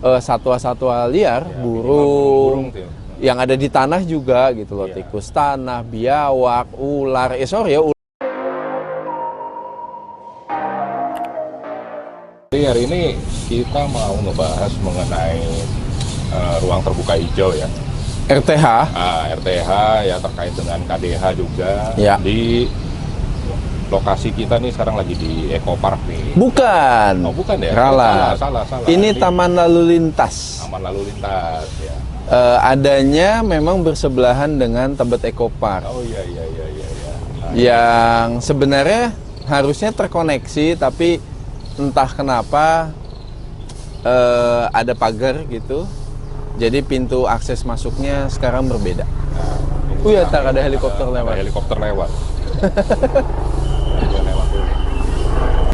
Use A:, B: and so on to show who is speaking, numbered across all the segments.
A: satwa-satwa liar,
B: Ya,
A: burung,
B: tuh.
A: yang ada di tanah juga gitu loh,
B: Iya.
A: tikus tanah, biawak, ular, sorry ya.
B: Jadi hari ini kita mau ngebahas mengenai ruang terbuka hijau ya.
A: RTH.
B: RTH ya, terkait dengan KDH juga.
A: Ya.
B: Di lokasi kita nih sekarang lagi di Eco Park nih.
A: Bukan.
B: Oh bukan ya?
A: Salah.
B: Salah.
A: Ini Taman Lalu Lintas.
B: Taman Lalu Lintas ya.
A: Adanya memang bersebelahan dengan Tebet Eco Park.
B: Oh iya. Nah,
A: Yang sebenarnya harusnya terkoneksi, tapi entah kenapa ada pagar gitu. Jadi pintu akses masuknya sekarang berbeda. Ya, tak ada helikopter lewat.
B: Ada helikopter lewat.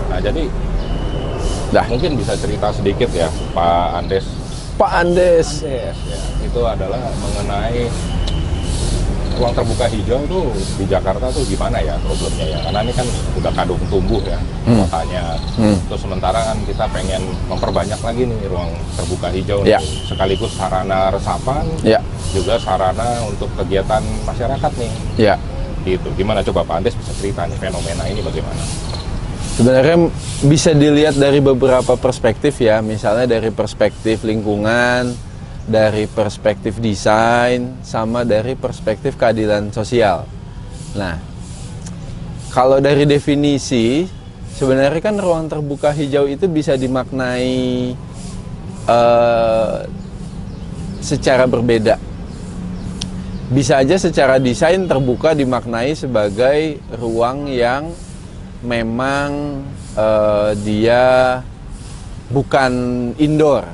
B: Nah, jadi mungkin bisa cerita sedikit ya, Pak Andes.
A: Pak Andes.
B: Ya, itu adalah mengenai ruang terbuka hijau tuh di Jakarta tuh gimana ya problemnya ya, karena ini kan udah kadung tumbuh ya kotanya. Terus sementara kan kita pengen memperbanyak lagi nih ruang terbuka hijau nih, sekaligus sarana resapan, juga sarana untuk kegiatan masyarakat nih. Gitu. Gimana coba Pak Andes bisa cerita nih fenomena ini bagaimana?
A: Sebenarnya bisa dilihat dari beberapa perspektif ya, misalnya dari perspektif lingkungan, dari perspektif desain, sama dari perspektif keadilan sosial. Nah, kalau dari definisi, sebenarnya kan ruang terbuka hijau itu bisa dimaknai secara berbeda. Bisa aja secara desain terbuka dimaknai sebagai ruang yang memang dia bukan indoor.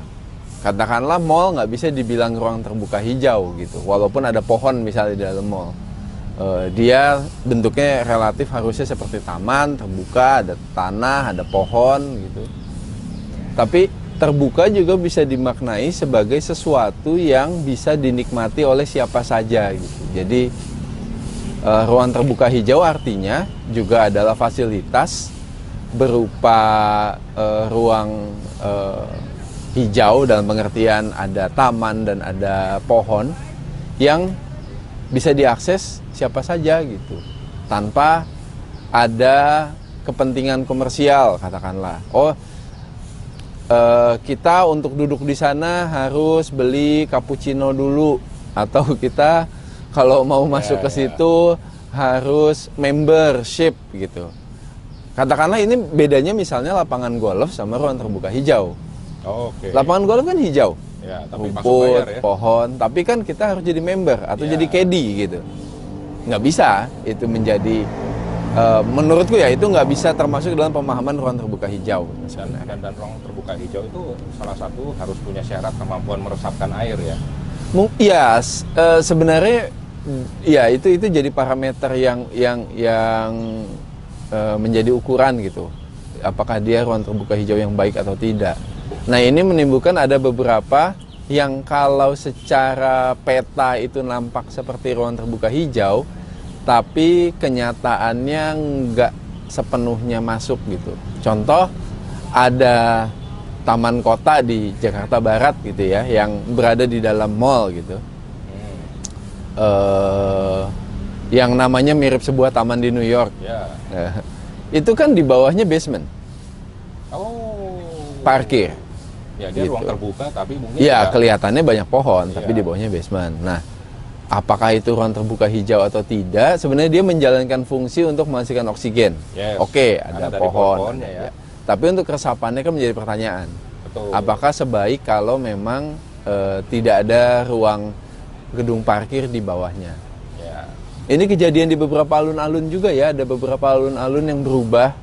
A: Katakanlah mall nggak bisa dibilang ruang terbuka hijau gitu, walaupun ada pohon misalnya di dalam mall. Dia bentuknya relatif harusnya seperti taman terbuka, ada tanah, ada pohon gitu. Tapi terbuka juga bisa dimaknai sebagai sesuatu yang bisa dinikmati oleh siapa saja gitu. Jadi ruang terbuka hijau artinya juga adalah fasilitas berupa ruang hijau dalam pengertian ada taman dan ada pohon yang bisa diakses siapa saja gitu, tanpa ada kepentingan komersial katakanlah. Kita untuk duduk di sana harus beli cappuccino dulu, atau kita kalau mau masuk ke situ harus membership gitu. Katakanlah ini bedanya misalnya lapangan golf sama ruang terbuka hijau. Lapangan golf kan hijau, rumput, pohon, tapi kan kita harus jadi member atau jadi caddy gitu. Nggak bisa itu menjadi, menurutku ya itu nggak bisa termasuk dalam pemahaman ruang terbuka hijau.
B: Dan ruang terbuka hijau itu salah satu harus punya syarat kemampuan meresapkan air ya.
A: Sebenarnya ya itu jadi parameter yang menjadi ukuran gitu. Apakah dia ruang terbuka hijau yang baik atau tidak. Nah, ini menimbulkan ada beberapa yang kalau secara peta itu nampak seperti ruang terbuka hijau, tapi kenyataannya nggak sepenuhnya masuk gitu. Contoh, ada taman kota di Jakarta Barat gitu ya, yang berada di dalam mall gitu. Yang namanya mirip sebuah taman di New York. Itu kan di bawahnya basement. Parkir.
B: Ya, dia ruang terbuka tapi mungkin
A: kelihatannya banyak pohon, tapi di bawahnya basement. Nah, apakah itu ruang terbuka hijau atau tidak? Sebenarnya dia menjalankan fungsi untuk menghasilkan oksigen. Ada pohon. Tapi untuk resapannya kan menjadi pertanyaan. Apakah sebaik kalau memang tidak ada ruang gedung parkir di bawahnya? Ini kejadian di beberapa alun-alun juga ya. Ada beberapa alun-alun yang berubah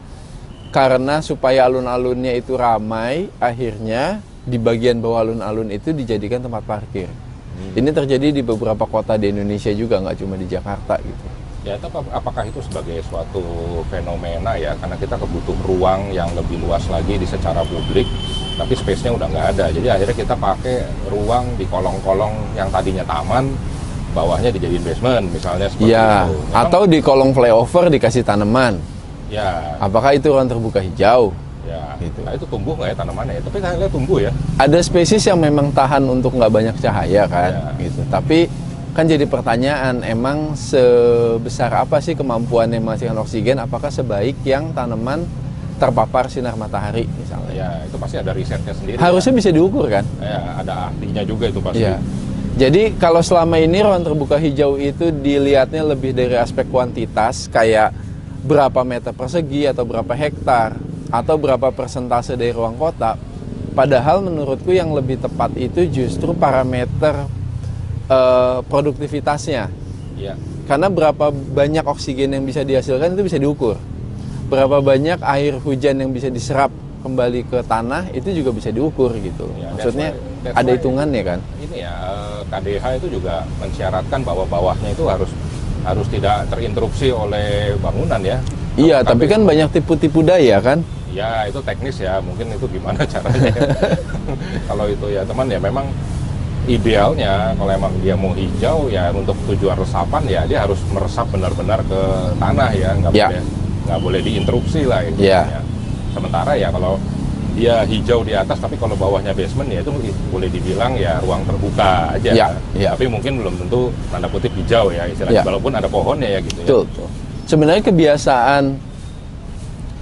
A: karena supaya alun-alunnya itu ramai, akhirnya di bagian bawah alun-alun itu dijadikan tempat parkir. Ini terjadi di beberapa kota di Indonesia juga, nggak cuma di Jakarta gitu.
B: Ya, tapi apakah itu sebagai suatu fenomena ya? Karena kita kebutuh ruang yang lebih luas lagi di secara publik, tapi space-nya udah nggak ada. Jadi akhirnya kita pakai ruang di kolong-kolong yang tadinya taman, bawahnya dijadiin basement misalnya seperti itu.
A: Atau di kolong flyover dikasih tanaman. Apakah itu ruang terbuka hijau?
B: Ya,
A: Gitu.
B: nah itu tumbuh nggak ya tanamannya ya? Tapi saya lihat tumbuh ya.
A: Ada spesies yang memang tahan untuk nggak banyak cahaya kan,
B: Ya.
A: gitu. Tapi kan jadi pertanyaan, emang sebesar apa sih kemampuannya menghasilkan oksigen? Apakah sebaik yang tanaman terpapar sinar matahari misalnya?
B: Ya, itu pasti ada risetnya sendiri.
A: Harusnya bisa diukur kan?
B: Ya, ada ahlinya juga itu pasti.
A: Iya. Jadi kalau selama ini ruang terbuka hijau itu dilihatnya lebih dari aspek kuantitas, kayak berapa meter persegi atau berapa hektar atau berapa persentase dari ruang kota. Padahal menurutku yang lebih tepat itu justru parameter produktivitasnya.
B: Iya.
A: Karena berapa banyak oksigen yang bisa dihasilkan itu bisa diukur. Berapa banyak air hujan yang bisa diserap kembali ke tanah itu juga bisa diukur gitu.
B: Ya,
A: Maksudnya
B: that's
A: ada
B: why
A: hitungannya kan.
B: Ini ya, KDH itu juga mensyaratkan bahwa bawahnya itu harus tidak terinterupsi oleh bangunan ya.
A: Iya, tapi kan banyak tipu-tipu daya kan.
B: Ya, itu teknis ya, mungkin itu gimana caranya. Kalau itu ya teman ya, memang idealnya kalau emang dia mau hijau ya untuk tujuan resapan ya dia harus meresap benar-benar ke tanah ya, nggak boleh diinterupsi lah intinya. Sementara ya kalau dia hijau di atas tapi kalau bawahnya basement ya itu boleh dibilang ya ruang terbuka aja. Tapi mungkin belum tentu tanda kutip hijau ya istilahnya, walaupun ada pohonnya ya gitu.
A: Betul. Sebenarnya kebiasaan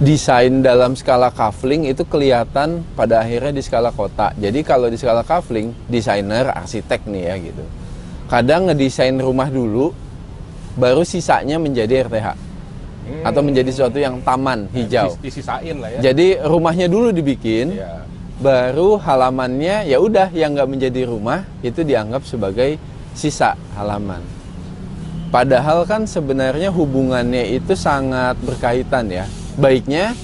A: desain dalam skala kafling itu kelihatan pada akhirnya di skala kota. Jadi kalau di skala kafling, desainer, arsitek nih ya gitu, kadang ngedesain rumah dulu, baru sisanya menjadi RTH atau menjadi sesuatu yang taman hijau.
B: Disisain lah ya.
A: Jadi rumahnya dulu dibikin, baru halamannya ya udah yang nggak menjadi rumah itu dianggap sebagai sisa halaman. Padahal kan sebenarnya hubungannya itu sangat berkaitan ya. Baiknya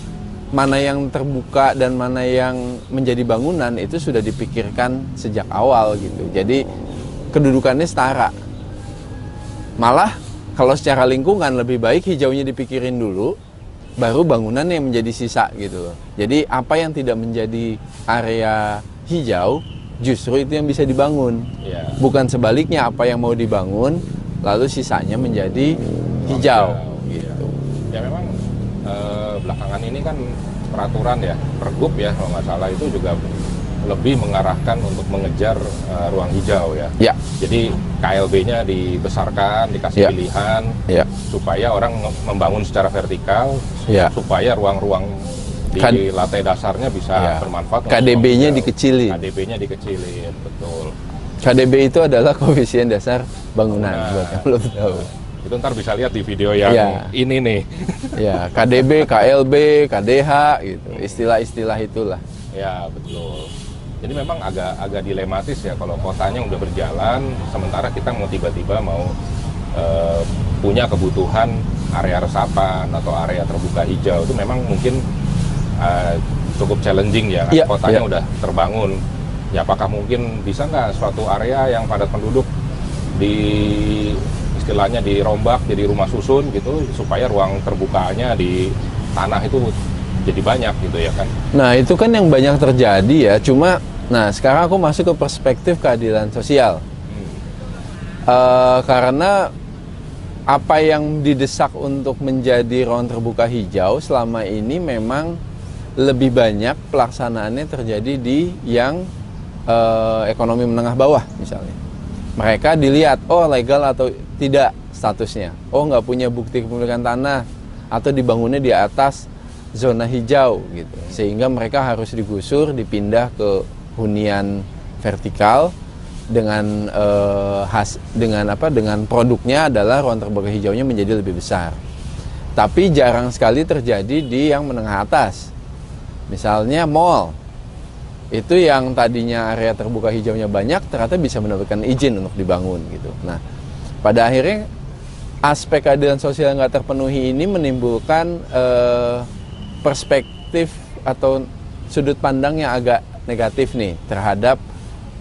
A: mana yang terbuka dan mana yang menjadi bangunan itu sudah dipikirkan sejak awal gitu. Jadi kedudukannya setara. Malah kalau secara lingkungan lebih baik hijaunya dipikirin dulu, baru bangunan yang menjadi sisa gitu. Jadi apa yang tidak menjadi area hijau justru itu yang bisa dibangun. Bukan sebaliknya, apa yang mau dibangun lalu sisanya menjadi hijau gitu.
B: Ya memang belakangan ini kan peraturan ya, Pergub ya kalau nggak salah itu juga lebih mengarahkan untuk mengejar ruang hijau ya. Jadi KLB-nya dibesarkan, dikasih pilihan supaya orang membangun secara vertikal, supaya ruang-ruang di lantai dasarnya bisa bermanfaat.
A: KDB-nya dikecilin.
B: KDB-nya dikecilin, betul.
A: KDB itu adalah koefisien dasar bangunan, buat yang belum tahu.
B: Itu ntar bisa lihat di video yang ini nih.
A: Ya, KDB, KLB, KDH gitu, istilah-istilah itulah.
B: Ya, betul. Jadi memang agak dilematis ya kalau kotanya udah berjalan, sementara kita mau tiba-tiba mau punya kebutuhan area resapan atau area terbuka hijau, itu memang mungkin cukup challenging ya, kotanya udah terbangun. Ya apakah mungkin bisa nggak suatu area yang padat penduduk istilahnya dirombak jadi rumah susun gitu supaya ruang terbukanya di tanah itu jadi banyak gitu ya kan.
A: Nah itu kan yang banyak terjadi ya, cuma nah sekarang aku masuk ke perspektif keadilan sosial. Karena apa yang didesak untuk menjadi ruang terbuka hijau selama ini memang lebih banyak pelaksanaannya terjadi di yang ekonomi menengah bawah misalnya. Mereka dilihat, oh legal atau tidak statusnya, oh nggak punya bukti kepemilikan tanah, atau dibangunnya di atas zona hijau gitu, sehingga mereka harus digusur, dipindah ke hunian vertikal dengan dengan produknya adalah ruang terbuka hijaunya menjadi lebih besar. Tapi jarang sekali terjadi di yang menengah atas. Misalnya mall. Itu yang tadinya area terbuka hijaunya banyak ternyata bisa mendapatkan izin untuk dibangun gitu. Nah, pada akhirnya aspek keadilan sosial yang nggak terpenuhi ini menimbulkan perspektif atau sudut pandang yang agak negatif nih terhadap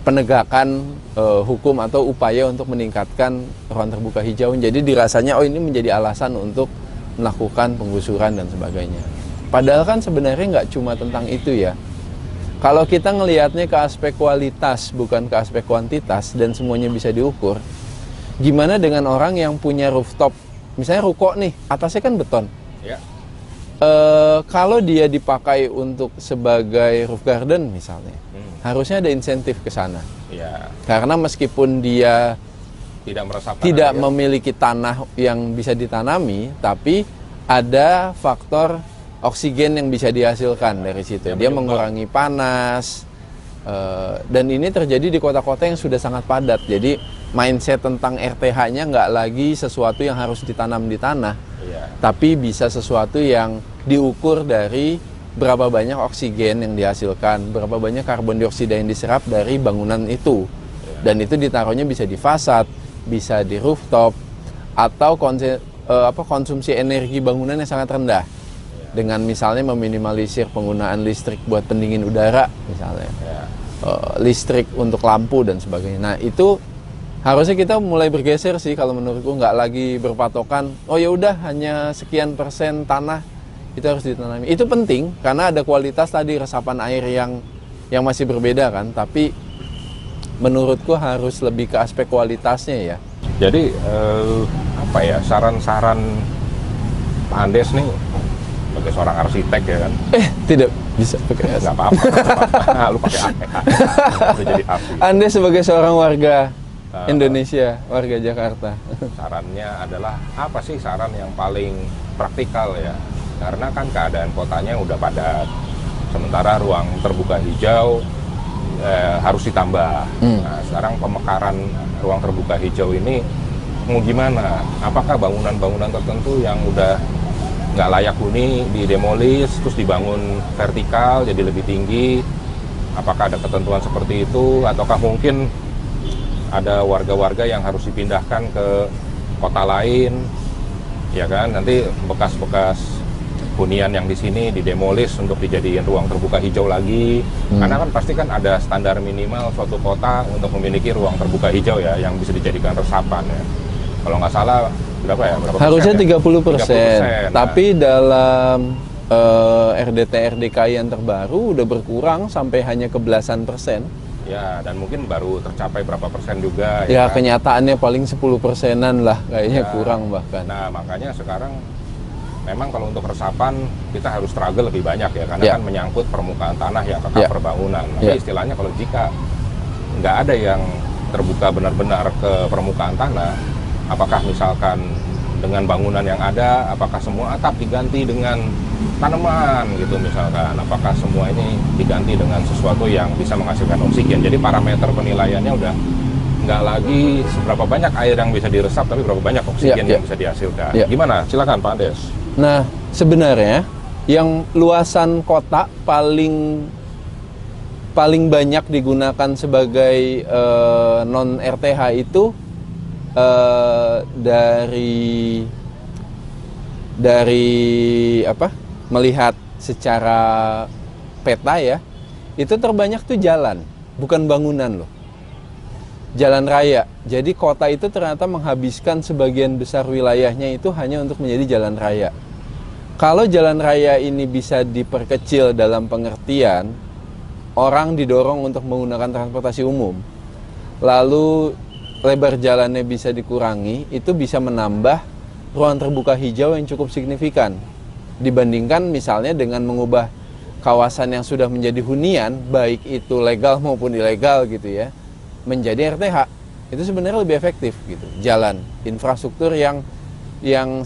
A: penegakan hukum atau upaya untuk meningkatkan ruang terbuka hijau. Jadi dirasanya oh ini menjadi alasan untuk melakukan penggusuran dan sebagainya. Padahal kan sebenarnya nggak cuma tentang itu ya. Kalau kita ngelihatnya ke aspek kualitas bukan ke aspek kuantitas dan semuanya bisa diukur, gimana dengan orang yang punya rooftop, misalnya ruko nih, atasnya kan beton. Kalau dia dipakai untuk sebagai roof garden misalnya, harusnya ada insentif ke sana.
B: Ya,
A: Karena meskipun dia
B: tidak meresapkan
A: tidak
B: air.
A: memiliki tanah yang bisa ditanami, tapi ada faktor oksigen yang bisa dihasilkan dari situ.
B: Ya,
A: Dia
B: menyumbang.
A: mengurangi panas, dan ini terjadi di kota-kota yang sudah sangat padat. Jadi mindset tentang RTH-nya nggak lagi sesuatu yang harus ditanam di tanah,
B: Iya.
A: tapi bisa sesuatu yang diukur dari berapa banyak oksigen yang dihasilkan, berapa banyak karbon dioksida yang diserap dari bangunan itu. Dan itu ditaruhnya bisa di fasad, bisa di rooftop, atau konsumsi energi bangunan yang sangat rendah. Dengan misalnya meminimalisir penggunaan listrik buat pendingin udara misalnya.
B: Ya.
A: Listrik untuk lampu dan sebagainya. Nah, itu harusnya kita mulai bergeser sih kalau menurutku, nggak lagi berpatokan oh ya udah hanya sekian persen tanah itu harus ditanami. Itu penting karena ada kualitas tadi resapan air yang masih berbeda kan, tapi menurutku harus lebih ke aspek kualitasnya ya.
B: Jadi apa ya, saran-saran Pak Andes nih sebagai seorang arsitek ya kan?
A: Tidak bisa pakai
B: Nggak apa-apa. Lu pakai APH. Udah jadi api.
A: Anda sebagai seorang warga Indonesia, warga Jakarta.
B: Sarannya adalah apa sih saran yang paling praktikal ya? Karena kan keadaan kotanya udah padat. Sementara ruang terbuka hijau harus ditambah. Nah, sekarang pemekaran ruang terbuka hijau ini mau gimana? Apakah bangunan-bangunan tertentu yang udah nggak layak huni didemolis terus dibangun vertikal jadi lebih tinggi? Apakah ada ketentuan seperti itu? Ataukah mungkin ada warga-warga yang harus dipindahkan ke kota lain, ya kan? Nanti bekas-bekas hunian yang di sini didemolis untuk dijadiin ruang terbuka hijau lagi. Karena kan pasti kan ada standar minimal suatu kota untuk memiliki ruang terbuka hijau ya, yang bisa dijadikan resapan ya. Kalau nggak salah berapa ya? Berapa
A: Harusnya
B: persen ya?
A: 30%,
B: 30%.
A: tapi dalam RDT RDKI yang terbaru udah berkurang sampai hanya ke belasan persen.
B: Ya, dan mungkin baru tercapai berapa persen juga
A: Ya,
B: kan?
A: kenyataannya paling 10%-an lah, kayaknya
B: Ya.
A: kurang bahkan.
B: Nah, makanya sekarang memang kalau untuk resapan kita harus struggle lebih banyak ya, karena
A: Ya.
B: kan menyangkut permukaan tanah yang ke cover bangunan. Tapi
A: Ya.
B: istilahnya kalau jika nggak ada yang terbuka benar-benar ke permukaan tanah, apakah misalkan dengan bangunan yang ada, apakah semua atap diganti dengan tanaman gitu misalkan, apakah semua ini diganti dengan sesuatu yang bisa menghasilkan oksigen. Jadi parameter penilaiannya udah nggak lagi seberapa banyak air yang bisa diresap, tapi berapa banyak oksigen
A: Ya.
B: yang bisa dihasilkan.
A: Ya.
B: Gimana? Silakan Pak Andes.
A: Nah, sebenarnya yang luasan kota paling banyak digunakan sebagai non RTH itu dari melihat secara peta ya, itu terbanyak tuh jalan, bukan bangunan loh. Jalan raya. Jadi kota itu ternyata menghabiskan sebagian besar wilayahnya itu hanya untuk menjadi jalan raya. Kalau jalan raya ini bisa diperkecil dalam pengertian orang didorong untuk menggunakan transportasi umum, lalu lebar jalannya bisa dikurangi, itu bisa menambah ruang terbuka hijau yang cukup signifikan dibandingkan misalnya dengan mengubah kawasan yang sudah menjadi hunian, baik itu legal maupun ilegal gitu ya, menjadi RTH. Itu sebenarnya lebih efektif gitu. Jalan, infrastruktur yang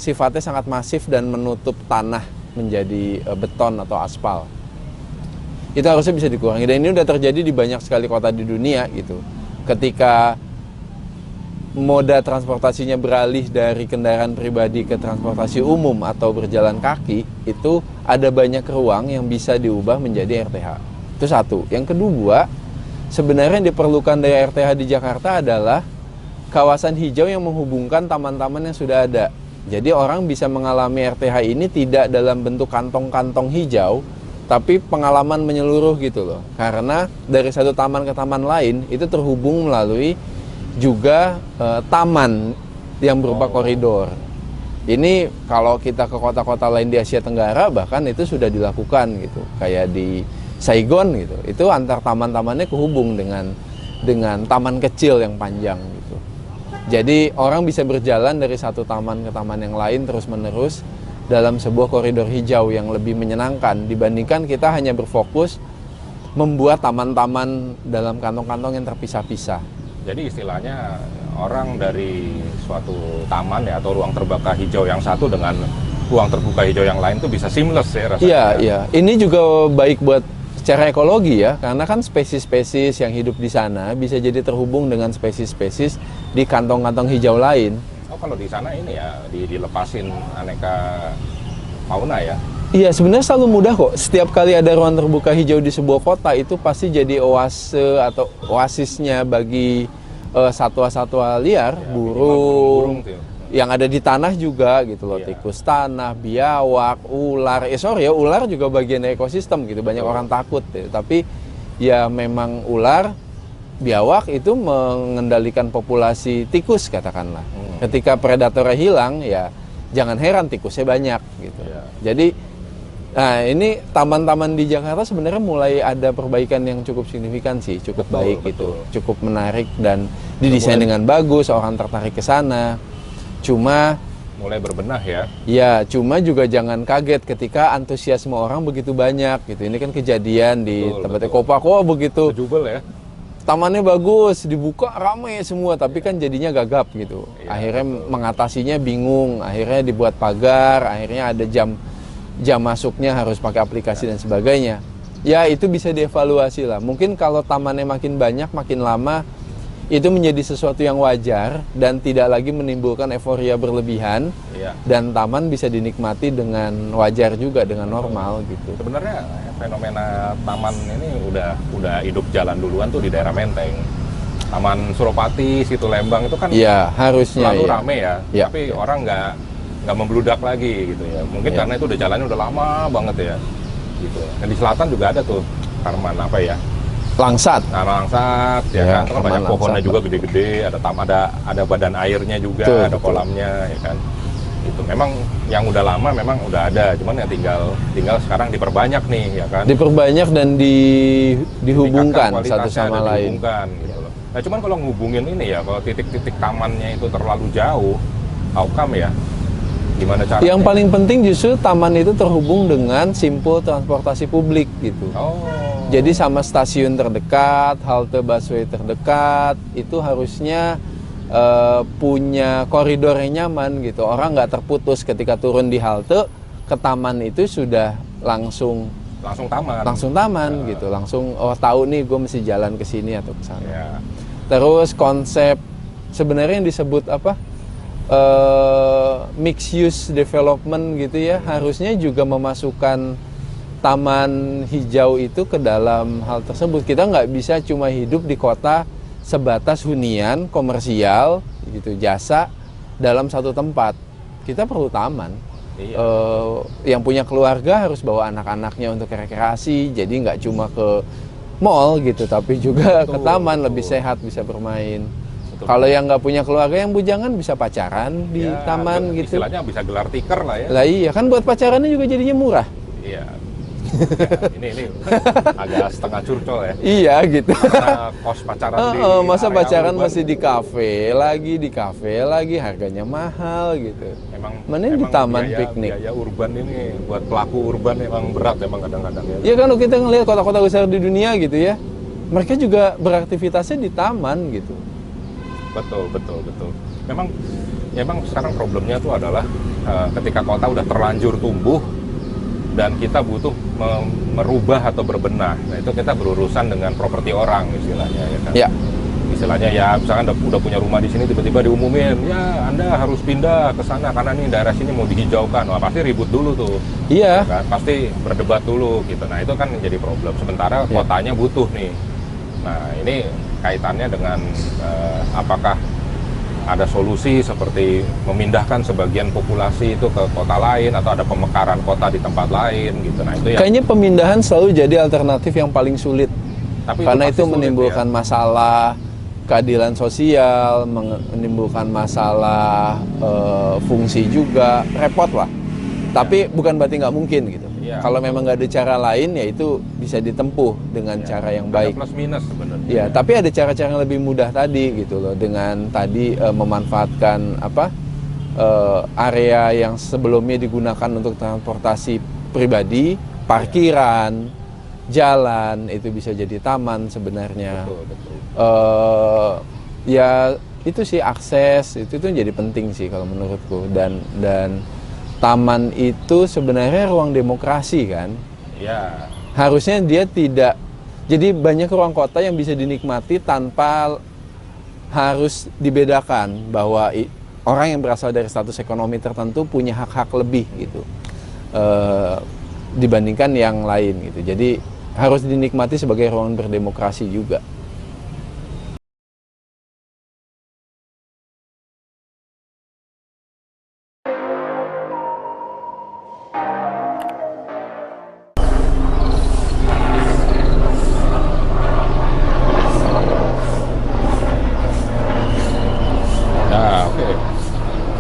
A: sifatnya sangat masif dan menutup tanah menjadi beton atau aspal. Itu harusnya bisa dikurangi, dan ini udah terjadi di banyak sekali kota di dunia gitu. Ketika moda transportasinya beralih dari kendaraan pribadi ke transportasi umum atau berjalan kaki, itu ada banyak ruang yang bisa diubah menjadi RTH. Itu satu. Yang kedua, sebenarnya yang diperlukan dari RTH di Jakarta adalah kawasan hijau yang menghubungkan taman-taman yang sudah ada. Jadi orang bisa mengalami RTH ini tidak dalam bentuk kantong-kantong hijau, tapi pengalaman menyeluruh gitu loh. Karena dari satu taman ke taman lain itu terhubung melalui juga taman yang berupa koridor. Ini kalau kita ke kota-kota lain di Asia Tenggara bahkan itu sudah dilakukan gitu. Kayak di Saigon gitu. Itu antar taman-tamannya kehubung dengan taman kecil yang panjang gitu. Jadi orang bisa berjalan dari satu taman ke taman yang lain terus-menerus dalam sebuah koridor hijau yang lebih menyenangkan dibandingkan kita hanya berfokus membuat taman-taman dalam kantong-kantong yang terpisah-pisah.
B: Jadi istilahnya orang dari suatu taman ya atau ruang terbuka hijau yang satu dengan ruang terbuka hijau yang lain tuh bisa seamless ya rasanya.
A: Iya, iya. Ini juga baik buat secara ekologi ya, karena kan spesies-spesies yang hidup di sana bisa jadi terhubung dengan spesies-spesies di kantong-kantong hijau lain.
B: Oh, kalau di sana ini ya dilepasin aneka fauna ya.
A: Iya, sebenarnya selalu mudah kok. Setiap kali ada ruang terbuka hijau di sebuah kota itu pasti jadi oase atau oasisnya bagi satwa-satwa liar,
B: Ya,
A: burung,
B: tuh.
A: yang ada di tanah juga gitu loh,
B: Iya.
A: tikus tanah, biawak, ular. Ular juga bagian dari ekosistem gitu. Banyak
B: Betul.
A: orang takut ya. Tapi ya memang ular, biawak itu mengendalikan populasi tikus katakanlah. Ketika predatornya hilang ya jangan heran tikusnya banyak gitu.
B: Iya.
A: Jadi nah ini taman-taman di Jakarta sebenarnya mulai ada perbaikan yang cukup signifikan sih, cukup
B: Betul,
A: baik
B: betul.
A: gitu, cukup menarik dan didesain dengan bagus, orang tertarik ke sana. Cuma
B: Mulai berbenah ya.
A: ya, cuma juga jangan kaget ketika antusiasme orang begitu banyak gitu. Ini kan kejadian di
B: Betul,
A: tempatnya
B: betul.
A: Kopakoa begitu.
B: Jubel ya.
A: Tamannya bagus, dibuka ramai semua, tapi kan jadinya gagap gitu.
B: Iya,
A: Akhirnya
B: betul.
A: mengatasinya bingung, akhirnya dibuat pagar, akhirnya ada jam masuknya harus pakai aplikasi dan sebagainya. Ya itu bisa dievaluasi lah. Mungkin kalau tamannya makin banyak, makin lama, itu menjadi sesuatu yang wajar dan tidak lagi menimbulkan euforia berlebihan.
B: Iya.
A: Dan taman bisa dinikmati dengan wajar juga, dengan normal gitu.
B: Sebenarnya fenomena taman ini udah hidup jalan duluan tuh di daerah Menteng. Taman Suropati, Situ Lembang itu kan
A: Iya, harusnya
B: selalu
A: ya.
B: rame ya,
A: Iya,
B: tapi
A: iya.
B: orang nggak membludak lagi gitu ya. Mungkin
A: Iya.
B: karena itu udah jalannya udah lama banget ya, gitu. Dan di selatan juga ada tuh Taman apa ya?
A: Langsat.
B: Langsat, ya
A: Ya,
B: kan. Terus
A: Taman
B: banyak pohonnya
A: Langsat,
B: juga gede-gede. Ada badan airnya juga,
A: Betul,
B: ada
A: betul.
B: kolamnya, ya kan. Itu memang yang udah lama memang udah ada, cuman ya tinggal sekarang diperbanyak nih, ya kan.
A: Diperbanyak dan dihubungkan
B: Tingkatkan
A: satu
B: kualitasnya
A: sama
B: dan
A: lain.
B: dihubungkan, gitu loh. Nah, cuman kalau ngehubungin ini ya, kalau titik-titik tamannya itu terlalu jauh, how come ya? Gimana caranya?
A: Yang paling penting justru taman itu terhubung dengan simpul transportasi publik gitu.
B: Oh.
A: Jadi sama stasiun terdekat, halte busway terdekat, itu harusnya punya koridor yang nyaman gitu. Orang nggak terputus ketika turun di halte, ke taman itu sudah langsung taman gitu. Langsung tahu nih gue mesti jalan ke sini atau ke sana.
B: Ya.
A: Terus konsep sebenarnya yang disebut apa? Mixed use development gitu ya, harusnya juga memasukkan taman hijau itu ke dalam hal tersebut. Kita nggak bisa cuma hidup di kota sebatas hunian komersial gitu, jasa dalam satu tempat. Kita perlu taman.
B: Iya.
A: Yang punya keluarga harus bawa anak-anaknya untuk rekreasi, jadi nggak cuma ke mall gitu, tapi juga ke taman, lebih sehat, bisa bermain. Kalau yang nggak punya keluarga, yang bujangan bisa pacaran di
B: Ya,
A: taman gitu.
B: Istilahnya bisa gelar tikar lah ya.
A: Lah iya, kan buat pacarannya juga jadinya murah.
B: Iya. Ya, ini agak setengah curcol ya.
A: Iya gitu.
B: Karena kos pacaran di
A: Masa
B: area
A: pacaran
B: urban
A: masih di kafe lagi, harganya mahal gitu. Mending di
B: emang
A: taman piknik.
B: Biaya urban ini buat pelaku urban emang berat emang kadang-kadang ya.
A: Ya kalau kita ngelihat kota-kota besar di dunia gitu ya, mereka juga beraktivitasnya di taman gitu.
B: Betul. Memang sekarang problemnya tuh adalah ketika kota udah terlanjur tumbuh dan kita butuh merubah atau berbenah. Nah, itu kita berurusan dengan properti orang istilahnya ya kan.
A: Ya.
B: Istilahnya ya misalkan udah punya rumah di sini tiba-tiba diumumin, ya Anda harus pindah ke sana karena nih daerah sini mau dihijaukan. Wah, pasti ribut dulu tuh.
A: Iya.
B: Kan? Pasti berdebat dulu gitu. Nah, itu kan menjadi problem. Sementara
A: Ya.
B: kotanya butuh nih. Nah, ini kaitannya dengan apakah ada solusi seperti memindahkan sebagian populasi itu ke kota lain atau ada pemekaran kota di tempat lain gitu. Nah, itu ya.
A: Kayaknya pemindahan selalu jadi alternatif yang paling sulit.
B: Tapi
A: Karena
B: pasti
A: itu
B: sulit,
A: menimbulkan
B: ya.
A: masalah keadilan sosial, menimbulkan masalah fungsi juga, repot lah. Tapi bukan berarti nggak mungkin gitu.
B: Ya,
A: Kalau memang nggak ada cara lain, ya itu bisa ditempuh dengan cara yang baik.
B: Ada plus minus sebenarnya.
A: Ya, tapi ada cara-cara yang lebih mudah tadi gitu loh, dengan tadi memanfaatkan area yang sebelumnya digunakan untuk transportasi pribadi, parkiran, jalan, itu bisa jadi taman sebenarnya.
B: Betul, betul.
A: Ya itu sih, akses itu tuh jadi penting sih kalau menurutku. Dan taman itu sebenarnya ruang demokrasi kan.
B: Ya.
A: Harusnya dia tidak, jadi banyak ruang kota yang bisa dinikmati tanpa harus dibedakan bahwa orang yang berasal dari status ekonomi tertentu punya hak-hak lebih gitu dibandingkan yang lain gitu. Jadi harus dinikmati sebagai ruang berdemokrasi juga.
B: Nah, oke.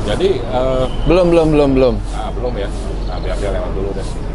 B: Jadi
A: Belum.
B: belum ya. Nah, biar dia lewat dulu deh.